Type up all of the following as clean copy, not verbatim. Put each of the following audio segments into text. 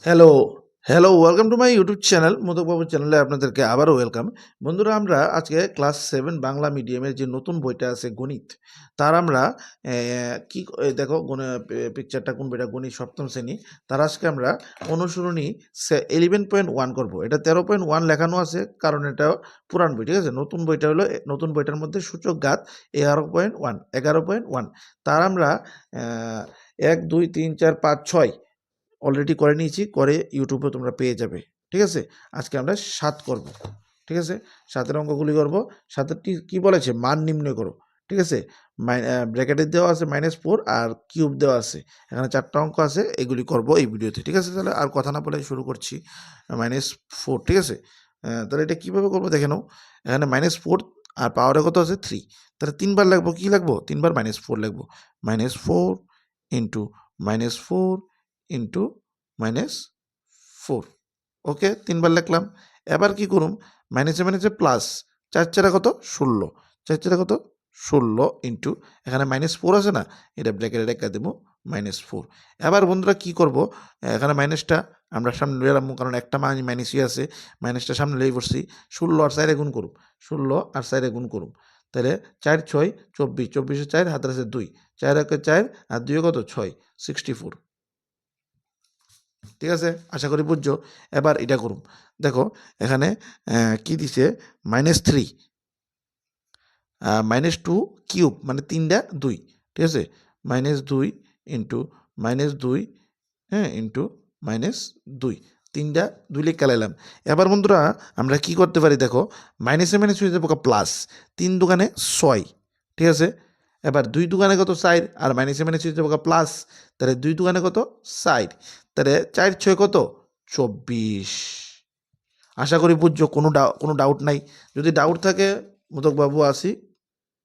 Hello, hello welcome to my YouTube channel modak বাবুর চ্যানেলে আপনাদেরকে আবারও ওয়েলকাম। বন্ধুরা আমরা আজকে ক্লাস 7 বাংলা মিডিয়ামের যে নতুন বইটা আছে গণিত, তার আমরা দেখো পিকচারটা কোন বইটা গণিত ৭ম শ্রেণী। তার আজকে আমরা অনুসরণী 11.1 করব। এটা 13.1 লেখানো আছে কারণ এটা পুরান বই, ঠিক আছে? নতুন বইটা হলো নতুন বইটার মধ্যে সূচক ঘাত 11.1 তার আমরা ১, ২, ৩, ৪, ৫, ৬ অলরেডি করে নিয়েছি, করে ইউটিউবে তোমরা পেয়ে যাবে, ঠিক আছে? আজকে আমরা ৭ করব, ঠিক আছে? ৭ অঙ্কগুলি করব। ৭ কি বলেছে? মান নির্ণয় করো, ঠিক আছে? ব্র্যাকেটে দেওয়া আছে -4 আর কিউব দেওয়া আছে। এখানে 4টা অঙ্ক আছে, এগুলি করব এই ভিডিওতে, ঠিক আছে? তাহলে আর কথা না বলে শুরু করছি। -4, ঠিক আছে? তাহলে এটা কীভাবে করবো দেখে নাও। এখানে -4 আর পাওয়ারে কত আছে? 3। তাহলে 3 বার লাগবো, কী লাগবো? 3 বার -4 লাগবো। -4 ইন্টু -4 ইন্টু -4, ওকে? 3 বার লিখলাম। এবার কি করুম? মাইনাসে প্লাস, 4 4 কত? 16, 4 4 কত? 16 ইন্টু এখানে -4 আছে না, এটা ব্র্যাকেটে রেখে দেবো -4। এবার বন্ধুরা কি করব? এখানে মাইনাসটা আমরা সামনে লইলাম, কারণ একটা মাইনাসই আছে, মাইনাসটা সামনে লই পড়ছি। 16 আর 4 গুণ করুম, 16 আর 4 গুণ করুম। তাহলে 4 6 24, 24 4 হাতের আছে 2, 4 1 4 আর 2 কত? 6, 64, ঠিক আছে? আশা করি বুঝছো। এবার এটা করুম, দেখো এখানে কি দিছে? -3, -2 কিউব মানে 3টা 2, ঠিক আছে? -2 ইন্টু -2, হ্যাঁ, ইন্টু -2, 3টা 2 লিখ কালাইলাম। এবার বন্ধুরা আমরা কি করতে পারি দেখো, মাইনাসে মাইনাস হয়ে যাবো প্লাস, 3 দুগানে 6, ঠিক আছে? এবার 2 দুগানে কত? 4 আর মাইনাসে মাইনাস হয়ে যাবো প্লাস, তাহলে 2 দুগানে কত? 4, তাহলে 4 6 কত? 24। আশা করি বুঝছো, কোনো ডাউট নাই। যদি ডাউট থাকে মোদকবাবু আসি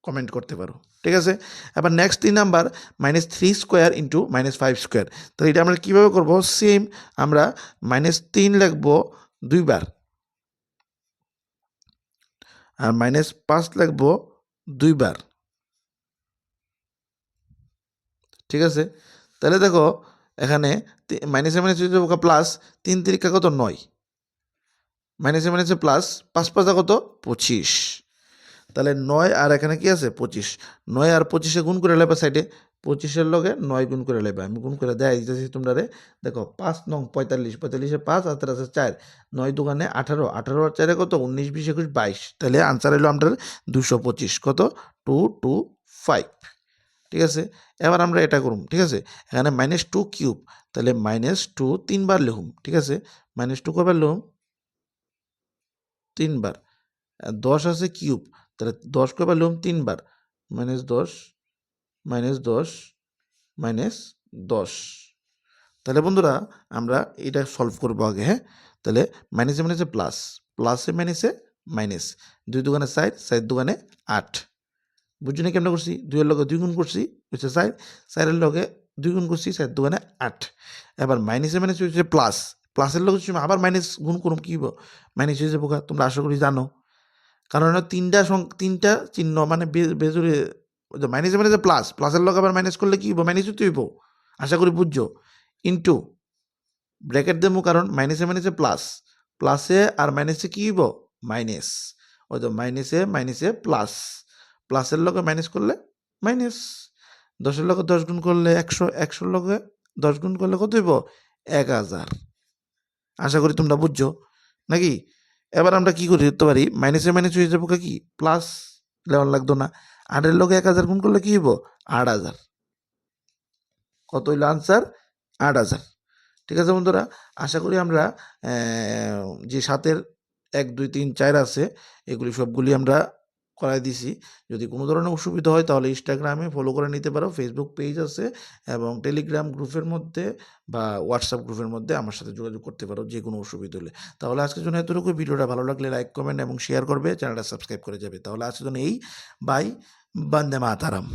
কমেন্ট করতে পারো, ঠিক আছে? এবার next 3 number -3 square into -5 square. তাহলে এটা আমরা কীভাবে করবো? সেম, আমরা -3 লিখবো 2 বার আর -5 লিখবো 2 বার, ঠিক আছে? তাহলে দেখো এখানে মাইনাসে মাইনাস হয়ে যাবো প্লাস, 3 3 কত? 9, মাইনাসে প্লাস, 5 5 কত? 25। তাহলে 9 আর এখানে কি আছে? 25। 9 আর 25 গুণ করে লেবা সাইডে, 25-এর লগে 9 গুণ করে লেবা। আমি গুণ করে দেয় দিতেছি তোমরা রে। দেখো 5 নং 45, 45-এ 5 আর আছে 4, 9 দুগানে 18, 18 আর 4 কত? 19 20 21 22। তাহলে আনসার হলো আমাদের 225, কত? 225, ঠিক আছে? এবার আমরা এটা করুম, ঠিক আছে? এখানে -2 কিউব, তাহলে -2 3 বার লিখুম, ঠিক আছে? -2 কবার লিখুম? 3 বার। 10 আছে কিউব, তাহলে 10 কবার লিখুম? 3 বার। -10, -10, -10। তাহলে বন্ধুরা আমরা এটা সলভ করবো আগে, হ্যাঁ? তাহলে মাইনাসে মাইনাসে প্লাস, প্লাসে মাইনাসে মাইনাস, 2 দুগানে 4, 4 দুগানে 8। বুঝছো না কেমন করছি? 2 এর লগে 2 গুণ করছি, হচ্ছে 4, 4 এর লগে 2 গুণ করছি, 4 দুগানে 8। এবার মাইনাসে মাইনাসে হচ্ছে প্লাস, প্লাসের লগে আবার মাইনাস গুণ করুম, কি হইব? মাইনাস হয়ে যাবো। তোমরা আশা করি জানো, কারণ তিনটা চিহ্ন মানে বেজুরে মাইনাসে মাইনাসে প্লাস, প্লাসের লগে আবার মাইনাস করলে কি হইব? মাইনাস হতে হইব। আশা করি বুঝছো। ইন্টু ব্র্যাকেট দেবো, কারণ মাইনাসে মাইনাসে প্লাস, প্লাসে আর মাইনাসে কি হইব? মাইনাস। ওই তো মাইনাসে প্লাস, প্লাসের লগে মাইনাস করলে মাইনাস। 10-এর লগে 10 গুণ করলে 100, 100-র লগে 10 গুণ করলে কত হইব? 1000। আশা করি তোমরা বুঝছো নাকি? এবার আমরা কি করতে পারি? মাইনাসে মাইনাস হয়ে যাবো কি? প্লাস লেওয়ার লাগতো না। 8-এর লগে 1000 গুণ করলে কি হইব? 8000। কত হইল আনসার? 8000, ঠিক আছে বন্ধুরা? আশা করি আমরা যে 7-এর 1 2 3 4 আছে, এগুলি সবগুলি আমরা করাই দিছি। যদি কোনো ধরনের অসুবিধা হয় তাহলে ইনস্টাগ্রামে ফলো করে নিতে পারো, ফেসবুক পেজ আছে এবং টেলিগ্রাম গ্রুপের মধ্যে বা হোয়াটসঅ্যাপ গ্রুপের মধ্যে আমার সাথে যোগাযোগ করতে পারো যে কোনো অসুবিধা হলে। তাহলে আজকের জন্য এতটুকু। ভিডিওটা ভালো লাগলে লাইক, কমেন্ট এবং শেয়ার করবে, চ্যানেলটা সাবস্ক্রাইব করে যাবে। তাহলে আজকের জন্য এই বাই, বন্দে মাতারাম।